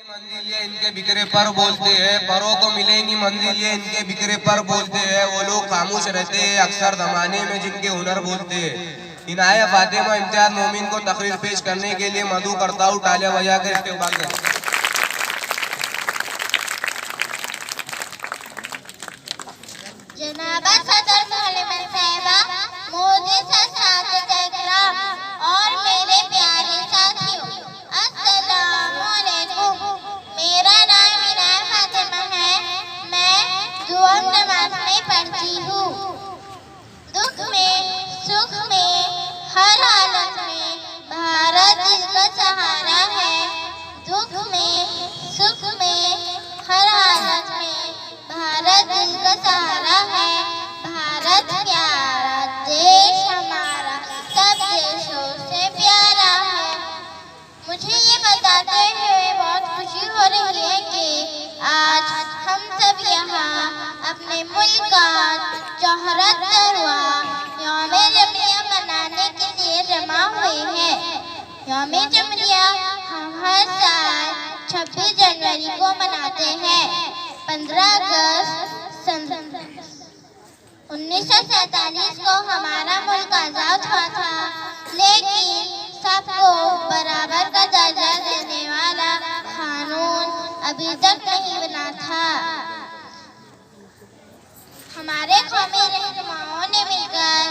मंजिल ये इनके बिखरे पर बोलते हैं, परों को मिलेंगी मंजिल ये इनके बिखरे पर बोलते हैं। वो लोग खामोश रहते हैं अक्सर जमाने में जिनके हुनर बोलते हैं। इनाया फातिमा इम्तियाज मोमिन को तकरीर पेश करने के लिए मधु करता हूँ, तालियां बजाकर इस्तेमाल करें। जनाब सदर पार्लियामेंट साहिबा, मोदी साहब और मेरे प्यारे साथियों, अस्सलाम वालेकुम। मेरा नाम इनाया फातिमा है। मैं दुआ नमाज में पढ़ती हूँ। दुख में सुख में हर हालत में भारत जिसका सहारा है। दुख में सुख में हर हालत में भारत दिल का सहारा है। भारत प्यारा देश हमारा सब देशों से प्यारा है। मुझे ये बताते हुए बहुत खुशी हो रही है कि आज हम सब यहाँ अपने मुल्क का शोहरत तरुआ यौम जमहूरियत मनाने के लिए जमा हुए हैं। यौम जमहूरियत हम हर साल 26 जनवरी को मनाते हैं। 15 अगस्त 1947 को हमारा मुल्क आजाद हुआ था, लेकिन सबको बराबर का दर्जा देने वाला कानून अभी तक नहीं बना था। हमारे कौमी रहनुमाओं ने मिलकर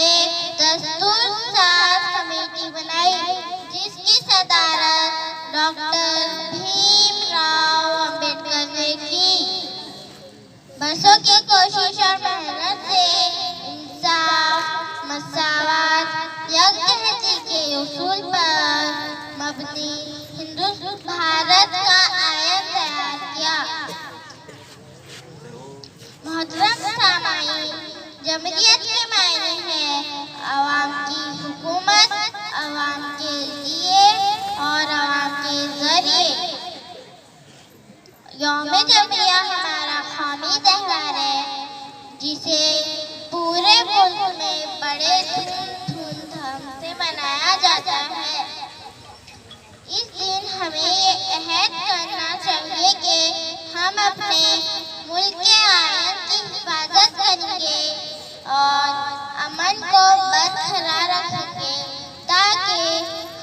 एक दस्तूर साज कमेटी बनाई, जिसकी सदारत डॉक्टर भीमराव अंबेडकर ने की। बरसों की कोशिश और मेहनत से इंसाफ, मसावत, यकजहती के उसूल पर मबनी हिंदुस्तान भारत का आयन तैयार किया। मोहतरम सामाईन, जमहूरियत के मायने हैं अवाम की हुकूमत, अवाम के लिए और अवाम के जरिए। यौम जमहूरियत हमारा कौमी त्योहार है, जिसे पूरे मुल्क में बड़े धूमधाम से मनाया जाता है। इस दिन हमें ये अहद करना चाहिए कि हम अपने मुल्क के आयन की हिफाजत करेंगे और अमन को बरकरार रखेंगे, ताकि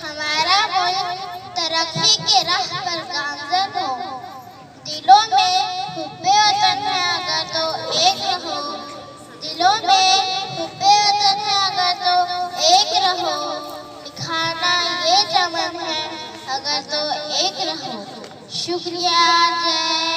हमारा मुल्क तरक्की के राह पर गामजन हो। दिलों में हुब्बे वतन है अगर तो एक रहो, दिलों में हुब्बे वतन है अगर तो एक रहो, दिखाना ये चमन है अगर तो एक रहो। शुक्रिया। जय